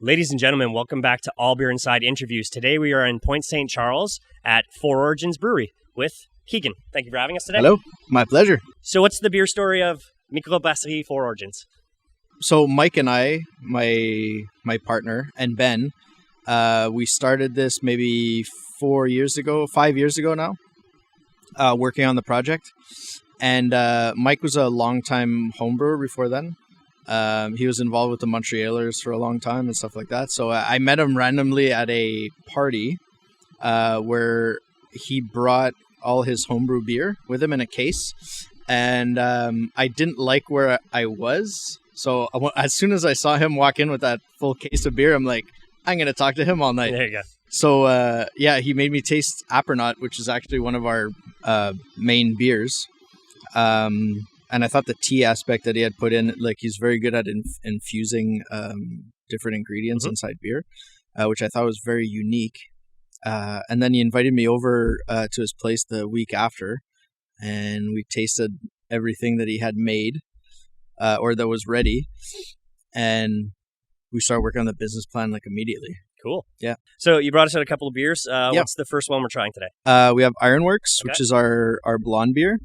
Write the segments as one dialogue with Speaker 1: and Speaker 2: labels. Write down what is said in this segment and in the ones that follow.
Speaker 1: Ladies and gentlemen, welcome back to All Beer Inside Interviews. Today we are in Point St. Charles at Four Origins Brewery with Keegan. Thank you for having us today.
Speaker 2: Hello, my pleasure.
Speaker 1: So what's the beer story of Microbrasserie Four Origins?
Speaker 2: So Mike and I, my partner, and Ben, we started this maybe 5 years ago now, working on the project. And Mike was a long-time homebrewer before then. He was involved with the Montrealers for a long time and stuff like that. So I met him randomly at a party where he brought all his homebrew beer with him in a case. And I didn't like where I was. So as soon as I saw him walk in with that full case of beer, I'm like, I'm going to talk to him all night.
Speaker 1: There you go.
Speaker 2: So he made me taste Apironot, which is actually one of our main beers. And I thought the tea aspect that he had put in, like he's very good at infusing different ingredients inside beer, which I thought was very unique. And then he invited me over to his place the week after, and we tasted everything that he had made or that was ready. And we started working on the business plan like immediately.
Speaker 1: Cool.
Speaker 2: Yeah.
Speaker 1: So you brought us out a couple of beers. What's the first one we're trying today?
Speaker 2: We have Ironworks, which is our blonde beer.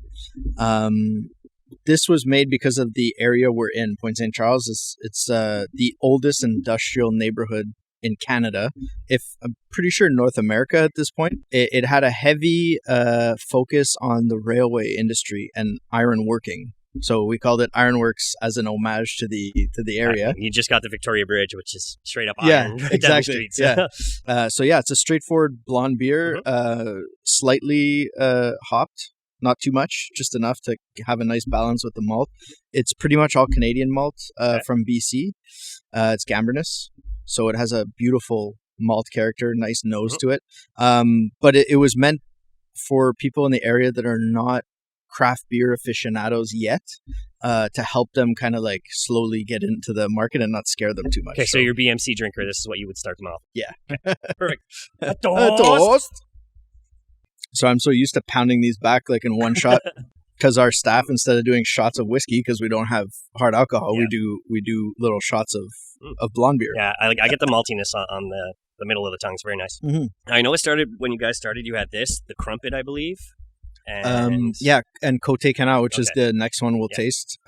Speaker 2: This was made because of the area we're in. Point St. Charles it's the oldest industrial neighborhood in Canada. I'm pretty sure North America at this point. It had a heavy focus on the railway industry and iron working. So we called it Ironworks as an homage to the area.
Speaker 1: You just got the Victoria Bridge, which is straight up iron.
Speaker 2: Yeah, exactly. So it's a straightforward blonde beer, slightly hopped. Not too much, just enough to have a nice balance with the malt. It's pretty much all Canadian malt from BC. It's Gambrinus, so it has a beautiful malt character, nice nose to it. But it was meant for people in the area that are not craft beer aficionados yet, to help them kind of like slowly get into the market and not scare them too much.
Speaker 1: Okay, so you're BMC drinker. This is what you would start them off.
Speaker 2: Yeah.
Speaker 1: Perfect.
Speaker 2: A toast. So I'm so used to pounding these back like in one shot because our staff, instead of doing shots of whiskey, because we don't have hard alcohol, we do little shots of blonde beer.
Speaker 1: Yeah, I get the maltiness on the middle of the tongue. It's very nice. Mm-hmm. I know it started when you guys started. You had the crumpet, I believe. And
Speaker 2: and Côté Canal, which is the next one we'll taste,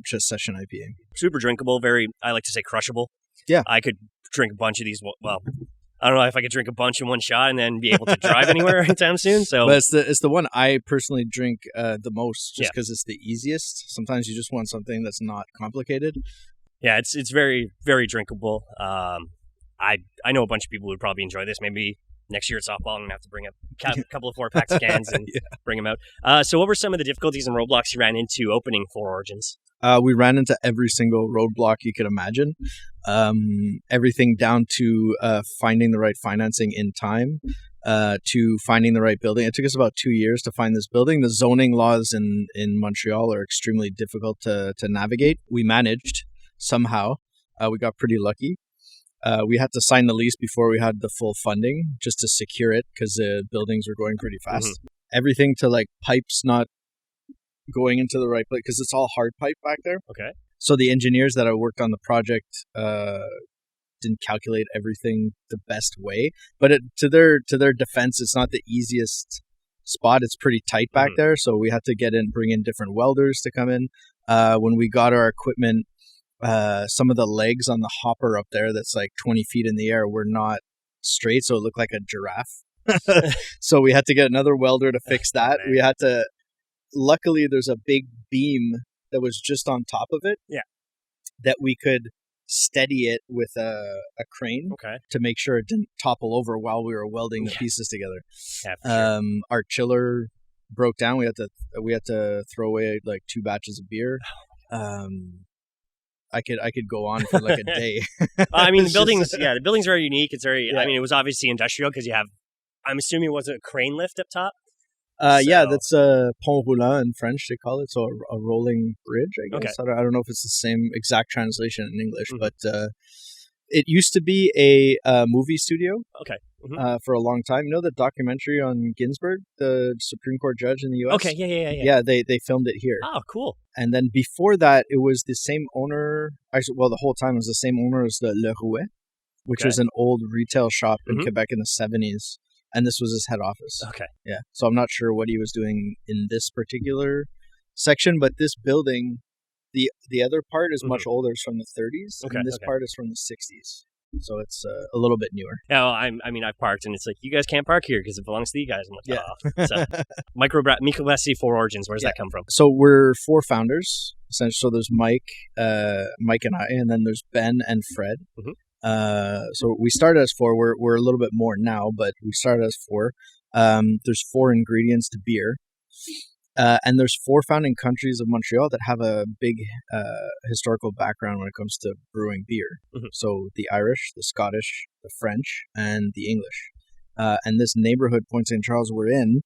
Speaker 2: just session IPA.
Speaker 1: Super drinkable, very, I like to say crushable.
Speaker 2: Yeah.
Speaker 1: I could drink a bunch of these, well, I don't know if I could drink a bunch in one shot and then be able to drive anywhere anytime soon. So,
Speaker 2: but it's the one I personally drink the most, just because it's the easiest. Sometimes you just want something that's not complicated.
Speaker 1: Yeah, it's very, very drinkable. I know a bunch of people would probably enjoy this. Maybe next year at softball, I'm going to have to bring a couple of 4-packs of cans and bring them out. So what were some of the difficulties and roadblocks you ran into opening Four Origins? We ran into every single roadblock you could imagine. Everything down to finding the right financing in time, to finding the right building. It took us about 2 years to find this building. The zoning laws in Montreal are extremely difficult to navigate. We managed somehow. We got pretty lucky. We had to sign the lease before we had the full funding just to secure it because the buildings were going pretty fast. Mm-hmm. Everything to like pipes not going into the right place because it's all hard pipe back there. Okay.
Speaker 2: So the engineers that I worked on the project didn't calculate everything the best way. But to their defense, it's not the easiest spot. It's pretty tight back there. So we had to bring in different welders to come in. When we got our equipment, some of the legs on the hopper up there that's like 20 feet in the air were not straight, so it looked like a giraffe. So we had to get another welder to fix that. We had to, luckily there's a big beam that was just on top of it that we could steady it with a crane to make sure it didn't topple over while we were welding the pieces together. Yeah, our chiller broke down. We had to throw away like 2 batches of beer. I could go on for like a day.
Speaker 1: I mean, the buildings are unique. It's very, I mean, it was obviously industrial because you have, I'm assuming it was a crane lift up top.
Speaker 2: Yeah, that's a pont roulant in French, they call it. So a rolling bridge, I guess. Okay. I don't know if it's the same exact translation in English, but it used to be a movie studio for a long time. You know the documentary on Ginsburg, the Supreme Court judge in the U.S.?
Speaker 1: Okay, yeah.
Speaker 2: Yeah, they filmed it here.
Speaker 1: Oh, cool.
Speaker 2: And then before that, it was the same owner. Actually, well, the whole time it was the same owner as the Le Rouet. which was an old retail shop in
Speaker 1: Mhm.
Speaker 2: Quebec in the 70s. And this was his head office.
Speaker 1: Okay.
Speaker 2: Yeah. So I'm not sure what he was doing in this particular section, but this building, the other part is much older. It's from the 30s,
Speaker 1: Okay,
Speaker 2: and this
Speaker 1: okay.
Speaker 2: part is from the 60s. So it's a little bit newer.
Speaker 1: Yeah, well, I mean, I've parked, and it's like, you guys can't park here because it belongs to you guys. I'm like,
Speaker 2: Yeah.
Speaker 1: So, Microbrasserie Four Origins, where does that come from?
Speaker 2: So we're 4 founders, essentially. So there's Mike and I, and then there's Ben and Fred. So we started as 4. We're a little bit more now, but we started as 4. There's 4 ingredients to beer. And there's 4 founding countries of Montreal that have a big historical background when it comes to brewing beer. So the Irish, the Scottish, the French, and the English. And this neighborhood, Point St. Charles, we're in,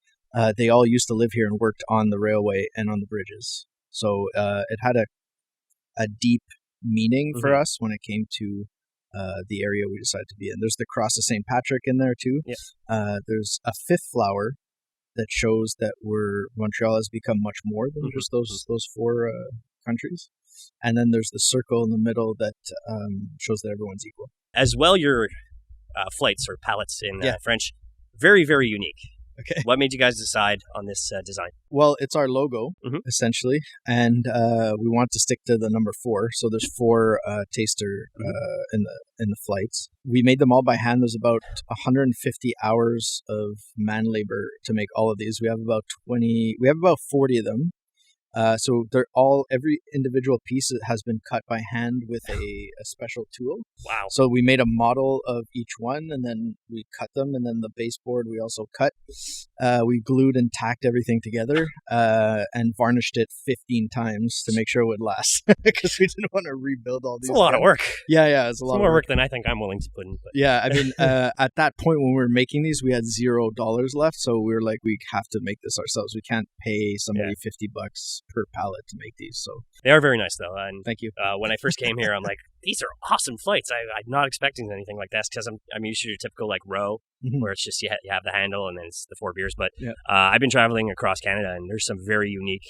Speaker 2: they all used to live here and worked on the railway and on the bridges. So it had a deep meaning for us when it came to the area we decided to be in. There's the Cross of St. Patrick in there too. Yeah. There's a 5th flower that shows that Montreal has become much more than just those 4 countries. And then there's the circle in the middle that shows that everyone's equal.
Speaker 1: As well, your flights or palettes in French, very, very unique.
Speaker 2: Okay.
Speaker 1: What made you guys decide on this design?
Speaker 2: Well, it's our logo, essentially, and we want to stick to the number 4. So there's 4 taster in the flights. We made them all by hand. There's about 150 hours of man labor to make all of these. We have about 40 of them. So every individual piece has been cut by hand with a special tool.
Speaker 1: Wow.
Speaker 2: So we made a model of each one, and then we cut them, and then the baseboard we also cut. We glued and tacked everything together and varnished it 15 times to make sure it would last, because we didn't want to rebuild all these.
Speaker 1: It's a lot of work.
Speaker 2: Yeah, it's a lot
Speaker 1: more
Speaker 2: of
Speaker 1: work than I think I'm willing to put in. But.
Speaker 2: Yeah, I mean, at that point when we were making these, we had $0 left, so we were like, we have to make this ourselves. We can't pay somebody $50 per pallet to make these. So
Speaker 1: they are very nice, though. And
Speaker 2: thank you.
Speaker 1: When I first came here, I'm like, these are awesome flights. I'm not expecting anything like this because I'm used to your typical like row where it's just you have the handle and then it's the 4 beers. But I've been traveling across Canada and there's some very unique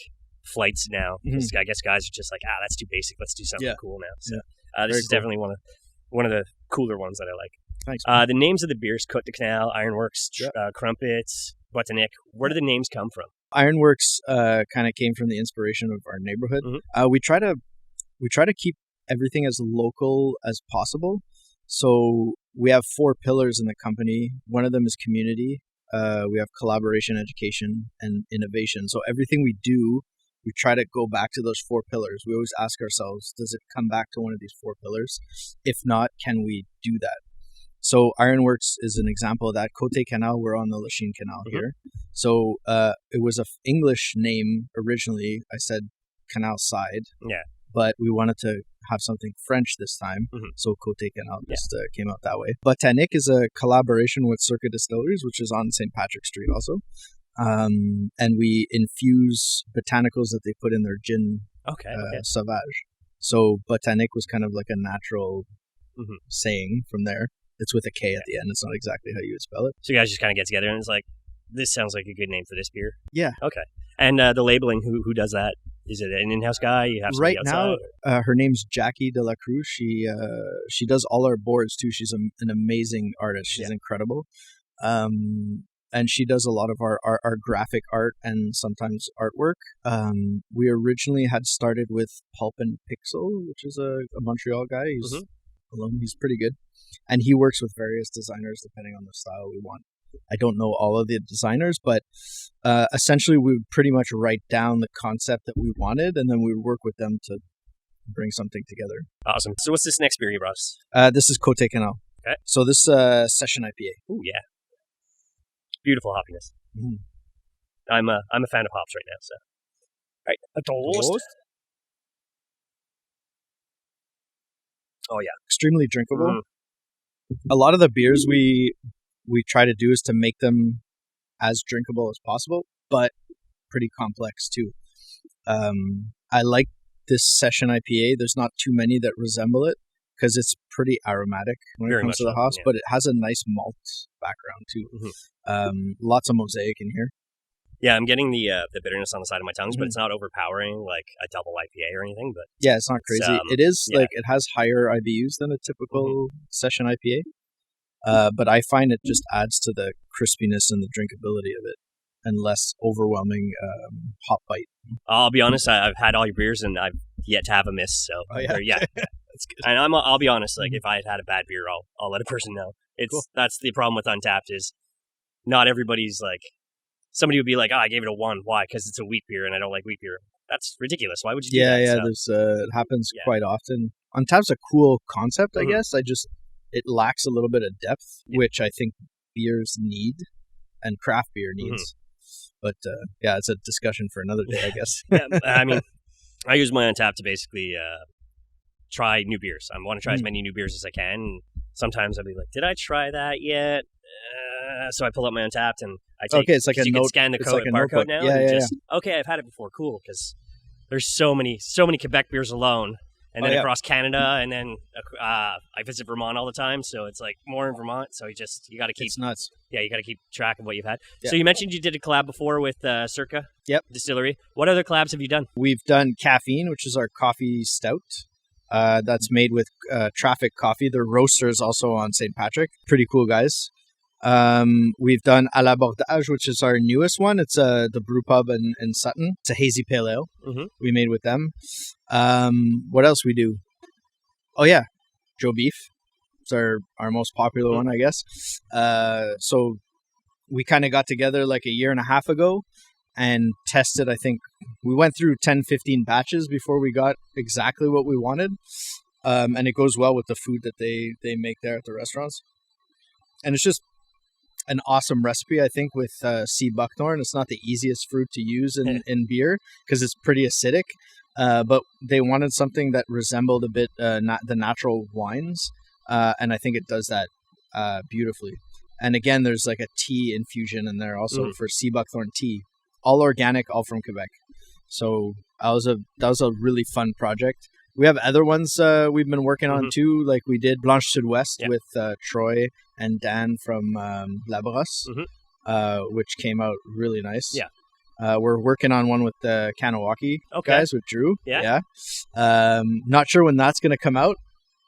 Speaker 1: flights now. I guess guys are just like, that's too basic. Let's do something cool now. So this is definitely one of the cooler ones that I like.
Speaker 2: Thanks.
Speaker 1: The names of the beers: Côté Canal, Ironworks, Crumpets, Botanique. Where do the names come from?
Speaker 2: Ironworks kind of came from the inspiration of our neighborhood. We try to keep everything as local as possible. So we have 4 pillars in the company. One of them is community. We have collaboration, education, and innovation. So everything we do, we try to go back to those 4 pillars. We always ask ourselves, does it come back to one of these 4 pillars? If not, can we do that? So Ironworks is an example of that. Côté Canal, we're on the Lachine Canal here. So it was an English name originally. I said canal side. Yeah. But we wanted to have something French this time. So Côté Canal just came out that way. Botanique is a collaboration with Circuit Distilleries, which is on St. Patrick Street also. And we infuse botanicals that they put in their gin sauvage. So Botanique was kind of like a natural saying from there. It's with a K at the end. It's not exactly how you would spell it.
Speaker 1: So you guys just kind of get together and it's like, this sounds like a good name for this beer.
Speaker 2: Yeah.
Speaker 1: Okay. And the labeling, who does that? Is it an in-house guy? You have
Speaker 2: right
Speaker 1: outside?
Speaker 2: Now, her name's Jackie De La Cruz. She does all our boards too. She's an amazing artist. She's incredible. And she does a lot of our graphic art and sometimes artwork. We originally had started with Pulp and Pixel, which is a Montreal guy. He's pretty good. And he works with various designers depending on the style we want. I don't know all of the designers, but essentially we would pretty much write down the concept that we wanted, and then we would work with them to bring something together.
Speaker 1: Awesome. So what's this next beer you brought us?
Speaker 2: This is Côté Canal.
Speaker 1: Okay.
Speaker 2: So this session IPA.
Speaker 1: Ooh, yeah. Beautiful hoppiness. I'm a fan of hops right now. So, all right, a toast. Oh yeah,
Speaker 2: extremely drinkable. A lot of the beers we try to do is to make them as drinkable as possible, but pretty complex too. I like this session IPA. There's not too many that resemble it because it's pretty aromatic when it comes to the hops, but it has a nice malt background too. Lots of mosaic in here.
Speaker 1: Yeah, I'm getting the bitterness on the side of my tongues, but it's not overpowering like a double IPA or anything. But
Speaker 2: yeah, it's not crazy. It is
Speaker 1: yeah.
Speaker 2: like it has higher IBUs than a typical session IPA, but I find it just adds to the crispiness and the drinkability of it, and less overwhelming hop bite.
Speaker 1: I'll be honest, I've had all your beers and I've yet to have a miss. So yeah,
Speaker 2: that's good.
Speaker 1: and I'll be honest, like if I had a bad beer, I'll let a person know. That's the problem with Untappd is not everybody's like. Somebody would be like, I gave it a 1. Why? Because it's a wheat beer and I don't like wheat beer. That's ridiculous. Why would you do that?
Speaker 2: Yeah, there's it happens quite often. Untappd's a cool concept, I guess. It lacks a little bit of depth, which I think beers need and craft beer needs. But it's a discussion for another day, I guess.
Speaker 1: I mean, I use my Untappd to basically try new beers. I want to try as many new beers as I can. And sometimes I'll be like, did I try that yet? So I pull up my Untappd and I take.
Speaker 2: Okay, it's like a
Speaker 1: you
Speaker 2: note.
Speaker 1: can scan the code, barcode now. Okay, I've had it before. Cool, because there's so many Quebec beers alone, and then across Canada, and then I visit Vermont all the time, so it's like more in Vermont. So you got to keep.
Speaker 2: It's nuts.
Speaker 1: Yeah, you got to keep track of what you've had.
Speaker 2: Yeah.
Speaker 1: So you mentioned you did a collab before with Circa. Distillery. What other collabs have you done?
Speaker 2: We've done Caffeine, which is our coffee stout. That's made with Traffic Coffee. They're roasters also on St. Patrick. Pretty cool guys. We've done À l'Abordage, which is our newest one. It's the brew pub in Sutton. It's a hazy pale ale. We made with them. What else we do? Oh yeah, Joe Beef. It's our most popular one, I guess. So we kind of got together like a year and a half ago and tested. I think we went through 10-15 batches before we got exactly what we wanted. And it goes well with the food that they make there at the restaurants. And it's just an awesome recipe, I think, with sea buckthorn. It's not the easiest fruit to use in beer because it's pretty acidic, but they wanted something that resembled a bit the natural wines, and I think it does that beautifully. And again, there's like a tea infusion in there also for sea buckthorn tea, all organic, all from Quebec. So that was a really fun project. We have other ones we've been working on too, like we did Blanche Sud-Ouest with Troy and Dan from La Brosse, which came out really nice. We're working on one with the Kanawaki guys with Drew. Not sure when that's going to come out.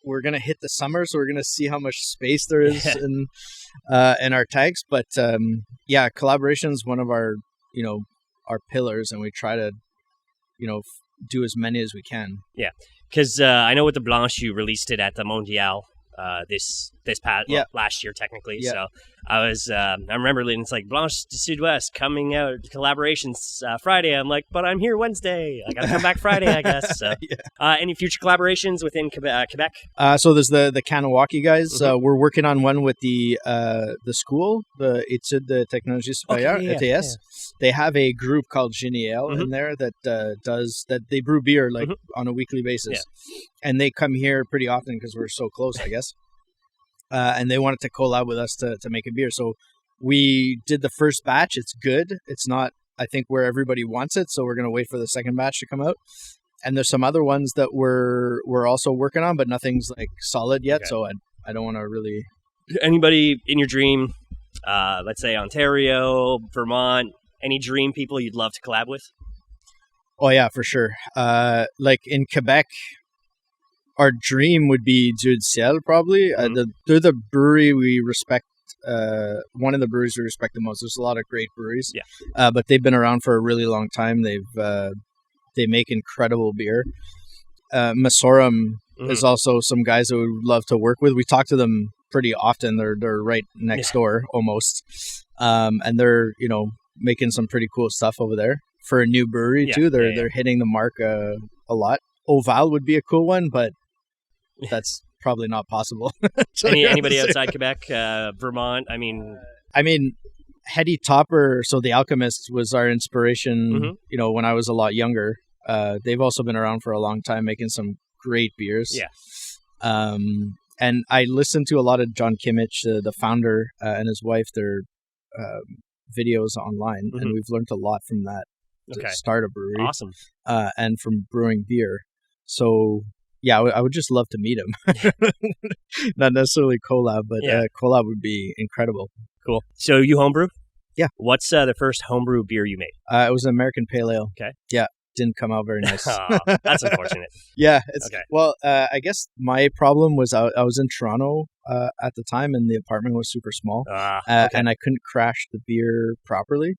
Speaker 2: We're going to hit the summer, so we're going to see how much space there is in our tanks. But collaboration is one of our pillars, and we try to do as many as we can. Yeah,
Speaker 1: because I know with the Blanche you released it at the Montreal this past last year technically. So I remember it's like Blanche de Sud-Ouest coming out collaborations Friday. I'm like, but I'm here Wednesday. I gotta come back Friday, I guess. So any future collaborations within Quebec?
Speaker 2: So there's the Kanawaki guys. We're working on one with the school, the Études de Technologie Supérieure, ETS. They have a group called Géniel in there that they brew beer like on a weekly basis, and they come here pretty often because we're so close, I guess. And they wanted to collab with us to make a beer. So we did the first batch. It's good. It's not, I think, where everybody wants it. So we're going to wait for the second batch to come out. And there's some other ones that we're also working on, but nothing's like solid yet. Okay. So I don't want to really.
Speaker 1: Anybody in your dream, let's say Ontario, Vermont, any dream people you'd love to collab with?
Speaker 2: Oh yeah, for sure. Like in Quebec, our dream would be Dieu du Ciel, probably. They're the brewery we respect. One of the breweries we respect the most. There's a lot of great breweries, but they've been around for a really long time. They make incredible beer. Masorum is also some guys that we would love to work with. We talk to them pretty often. They're right next door almost, and they're making some pretty cool stuff over there for a new brewery too. They're hitting the mark a lot. Oval would be a cool one, but that's probably not possible.
Speaker 1: Anybody outside Quebec, Vermont? I mean,
Speaker 2: Hetty Topper, so the Alchemist was our inspiration, when I was a lot younger. They've also been around for a long time making some great beers. And I listened to a lot of John Kimmich, the founder, and his wife, their videos online, and we've learned a lot from that to start a brewery.
Speaker 1: Awesome.
Speaker 2: And from brewing beer. So yeah, I would just love to meet him. Not necessarily collab, but collab would be incredible.
Speaker 1: Cool. So you homebrew?
Speaker 2: Yeah.
Speaker 1: What's the first homebrew beer you made?
Speaker 2: It was an American Pale Ale.
Speaker 1: Okay.
Speaker 2: Yeah, didn't come out very nice.
Speaker 1: Oh, that's unfortunate.
Speaker 2: Yeah, it's
Speaker 1: Okay.
Speaker 2: well. I guess my problem was I was in Toronto at the time, and the apartment was super small,
Speaker 1: Okay.
Speaker 2: and I couldn't crash the beer properly,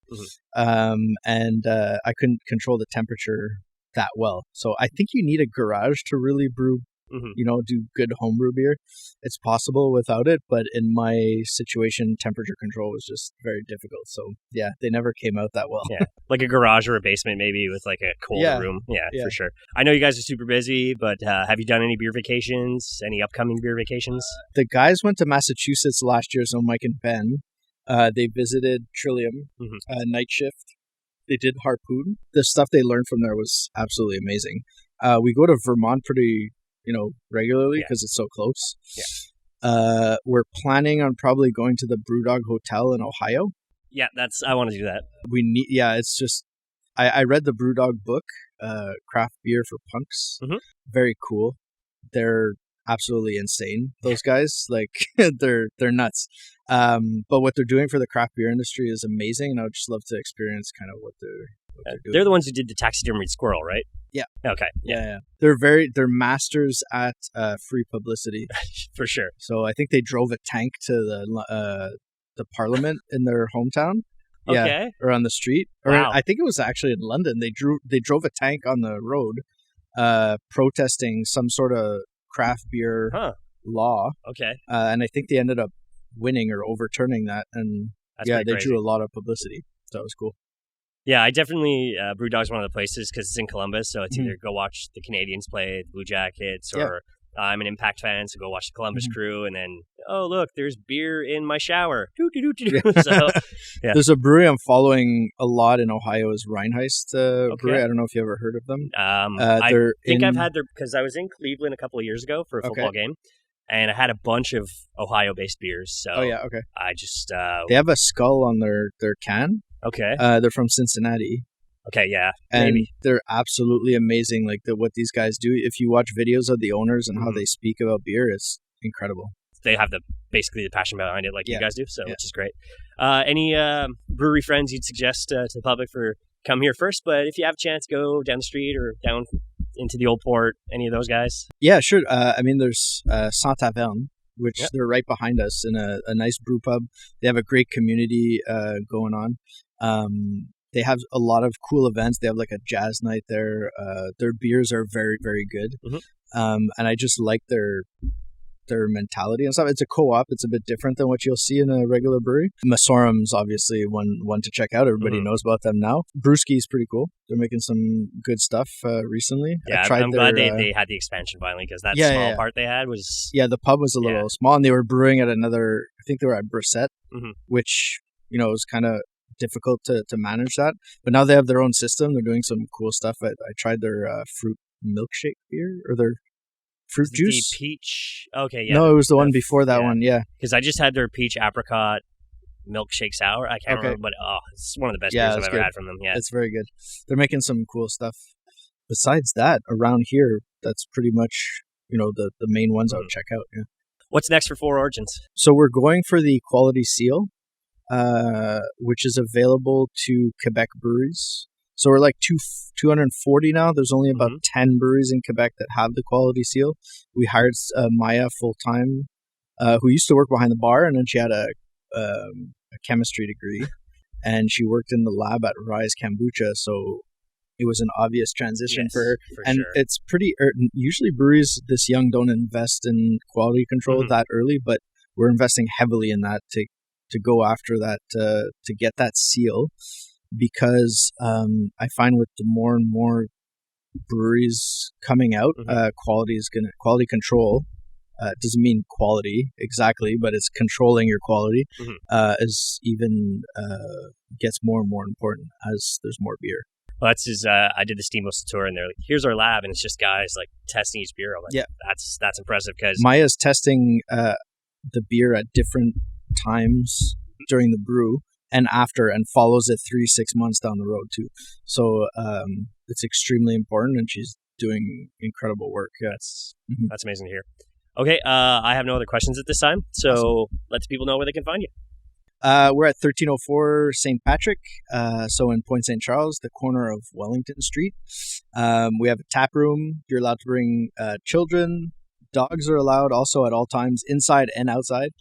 Speaker 2: and I couldn't control the temperature that well. So I think you need a garage to really brew. Do good homebrew beer. It's possible without it, but in my situation, temperature control was just very difficult. So yeah, they never came out that well.
Speaker 1: Yeah, like a garage or a basement, maybe with like a cold room. Yeah, for sure. I know you guys are super busy, but have you done any beer vacations? Any upcoming beer vacations?
Speaker 2: The guys went to Massachusetts last year, so Mike and Ben. They visited Trillium, Night Shift. They did Harpoon. The stuff they learned from there was absolutely amazing. We go to Vermont pretty regularly because it's so close. Yeah. We're planning on probably going to the Brewdog Hotel in Ohio.
Speaker 1: Yeah, I want to do that.
Speaker 2: It's just, I read the Brewdog book, Craft Beer for Punks. Very cool. They're absolutely insane. Those guys, like, they're nuts. But what they're doing for the craft beer industry is amazing, and I would just love to experience kind of what they're doing.
Speaker 1: They're the ones who did the taxidermied squirrel, right?
Speaker 2: Yeah.
Speaker 1: Okay.
Speaker 2: Yeah. They're masters at free publicity.
Speaker 1: For sure.
Speaker 2: So I think they drove a tank to the Parliament in their hometown. Yeah,
Speaker 1: okay.
Speaker 2: Or on the street. Or
Speaker 1: wow.
Speaker 2: I think it was actually in London. They drove a tank on the road, protesting some sort of craft beer law.
Speaker 1: Okay.
Speaker 2: And I think they ended up winning or overturning that. And they drew a lot of publicity. So it was cool.
Speaker 1: Yeah, I definitely, Brewdog's one of the places because it's in Columbus, so it's either go watch the Canadians play, the Blue Jackets, or I'm an Impact fan, so go watch the Columbus Crew, and then, oh, look, there's beer in my shower. So, yeah.
Speaker 2: There's a brewery I'm following a lot in Ohio is Reinheist Brewery. I don't know if you ever heard of them.
Speaker 1: I think I've had because I was in Cleveland a couple of years ago for a football game, and I had a bunch of Ohio-based beers. So I just...
Speaker 2: they have a skull on their can.
Speaker 1: Okay.
Speaker 2: They're from Cincinnati.
Speaker 1: Okay, yeah.
Speaker 2: And
Speaker 1: maybe.
Speaker 2: They're absolutely amazing. Like what these guys do. If you watch videos of the owners and how they speak about beer, it's incredible.
Speaker 1: They have basically the passion behind it like you guys do, which is great. Any brewery friends you'd suggest to the public for come here first? But if you have a chance, go down the street or down into the Old Port, any of those guys? Yeah,
Speaker 2: sure. There's Saint Taverne, which they're right behind us in a nice brew pub. They have a great community going on. They have a lot of cool events. They have like a jazz night there. Their beers are very, very good. And I just like their mentality and stuff. It's a co-op. It's a bit different than what you'll see in a regular brewery. Masorum's obviously one to check out. Everybody knows about them now. Brewski's pretty cool. They're making some good stuff recently.
Speaker 1: Yeah, I'm glad they had the expansion finally because that small part they had was...
Speaker 2: Yeah, the pub was a little small and they were brewing at another... I think they were at Brissette, which, was kind of difficult to manage that. But now they have their own system. They're doing some cool stuff. I tried their fruit milkshake beer or their fruit juice.
Speaker 1: The peach. Okay, yeah.
Speaker 2: No, it was the one before that one. Yeah,
Speaker 1: because I just had their peach apricot milkshake sour. I can't remember, but it's one of the best beers I've ever had from them. Yeah,
Speaker 2: it's very good. They're making some cool stuff. Besides that, around here, that's pretty much the main ones I would check out. Yeah.
Speaker 1: What's next for Four Origins?
Speaker 2: So we're going for the quality seal, which is available to Quebec breweries. So we're like 240 now. There's only about 10 breweries in Quebec that have the quality seal. We hired Maya full-time, who used to work behind the bar, and then she had a chemistry degree, and she worked in the lab at Rise Kombucha, so it was an obvious transition for her. And it's pretty... usually breweries this young don't invest in quality control that early, but we're investing heavily in that to go after that, to get that seal. Because I find with the more and more breweries coming out, quality control doesn't mean quality exactly, but it's controlling your quality is even gets more and more important as there's more beer.
Speaker 1: Well, I did the Steamboat tour, and they're like, "Here's our lab," and it's just guys like testing each beer. I'm like, that's impressive because
Speaker 2: Maya's testing the beer at different times during the brew. And after, and follows it 3-6 months down the road too. So it's extremely important, and she's doing incredible work. Yeah.
Speaker 1: That's amazing to hear. Okay, I have no other questions at this time, so let the people know where they can find you.
Speaker 2: We're at 1304 St. Patrick, so in Point St. Charles, the corner of Wellington Street. We have a tap room. You're allowed to bring children. Dogs are allowed also at all times, inside and outside.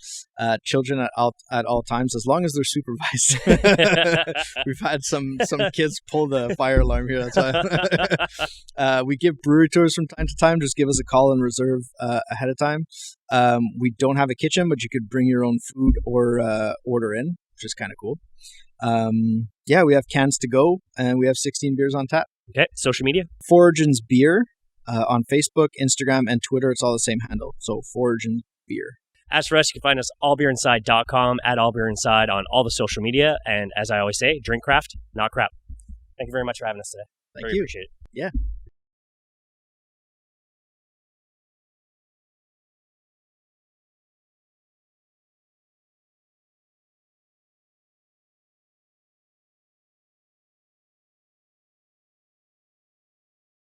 Speaker 2: Children at all times, as long as they're supervised. We've had some kids pull the fire alarm here. That's why. We give brewery tours from time to time. Just give us a call and reserve ahead of time. We don't have a kitchen, but you could bring your own food or order in, which is kind of cool. We have cans to go, and we have 16 beers on tap.
Speaker 1: Okay, social media?
Speaker 2: Foragins Beer. On Facebook, Instagram, and Twitter, it's all the same handle. So, Foragins Beer.
Speaker 1: As for us, you can find us allbeerinside.com, at allbeerinside on all the social media. And as I always say, drink craft, not crap. Thank you very much for having us today.
Speaker 2: Thank you.
Speaker 1: Appreciate it.
Speaker 2: Yeah.